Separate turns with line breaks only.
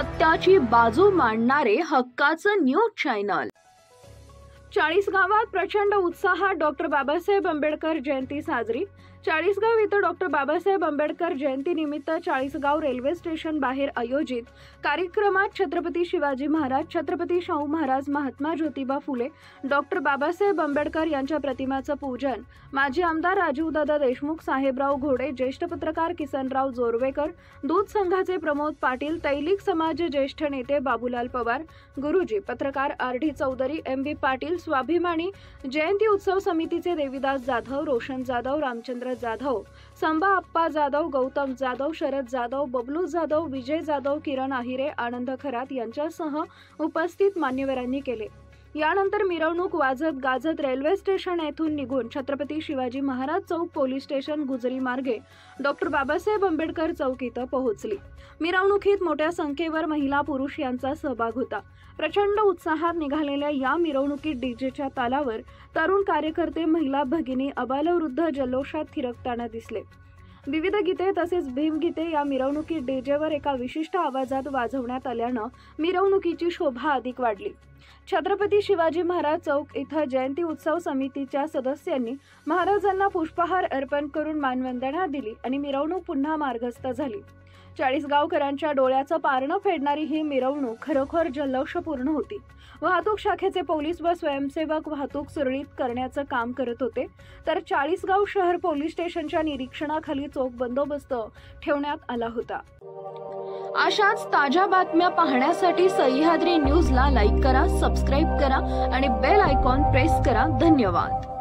सत्याची बाजू मांडणारे हक्काचं न्यूज चॅनल। चाळीसगावात प्रचंड उत्साहात डॉक्टर बाबासाहेब आंबेडकर जयंती साजरी। चाळीसगाव इथं डॉक्टर बाबासाहेब आंबेडकर जयंतीनिमित्त चाळीसगाव रेल्वे स्टेशन बाहेर आयोजित कार्यक्रमात छत्रपती शिवाजी महाराज, छत्रपती शाहू महाराज, महात्मा ज्योतिबा फुले, डॉक्टर बाबासाहेब आंबेडकर यांच्या प्रतिमाचं पूजन, माजी आमदार राजीवदादा देशमुख, साहेबराव घोडे, ज्येष्ठ पत्रकार किसनराव जोरवेकर, दूध संघाचे प्रमोद पाटील, तैलिक समाज ज्येष्ठ नेते बाबूलाल पवार, गुरुजी पत्रकार आर.डी. चौधरी, एम.व्ही. पाटील, स्वाभिमानी जयंती उत्सव समितीचे देवीदास जाधव, रोशन जाधव, रामचंद्र जाधव, संभा अप्पा जाधव, गौतम जाधव, शरद जाधव, बबलू जाधव, विजय जाधव, किरण आहिरे, आनंद खरात यांच्यासह उपस्थित मान्यवरांनी केले। यानंतर मिरवणूक वाजत गाजत रेल्वे स्टेशन येथून निघून छत्रपती शिवाजी महाराज चौक, पोलीस स्टेशन, गुजरी मार्गे डॉक्टर बाबासाहेब आंबेडकर चौक इथं पोहोचली। मिरवणुकीत मोठ्या संख्येवर महिला पुरुष यांचा सहभाग होता। प्रचंड उत्साहात निघालेल्या या मिरवणुकीत डीजेच्या तालावर तरुण कार्यकर्ते, महिला भगिनी, अबालवृद्ध जल्लोषात थिरकताना दिसले। विविध गीते तसेच भीमगीते या मिरवणुकीत डीजेवर एका विशिष्ट आवाजात वाजवण्यात आल्यानं मिरवणुकीची शोभा अधिक वाढली। छत्रपती शिवाजी महाराज चौक इथं जयंती उत्सव समितीच्या सदस्यांनी महाराजांना पुष्पहार अर्पण करून मानवंदना दिली आणि मिरवणूक पुन्हा मार्गस्थ झाली। चाळीसगावकरांच्या डोळ्याचं पारणं फेडणारी ही मिरवणूक खरोखर जल्लोषपूर्ण होती। वाहतूक शाखेचे पोलीस व स्वयंसेवक वाहतूक सुरळीत करण्याचं काम करत होते, तर चाळीसगाव शहर पोलीस स्टेशनच्या निरीक्षणाखाली चोख बंदोबस्त ठेवण्यात आला होता। अशाच ताज्या बातम्या पाहण्यासाठी सह्याद्री न्यूजला लाईक करा, सबस्क्राईब करा आणि बेल आयकॉन प्रेस करा। धन्यवाद।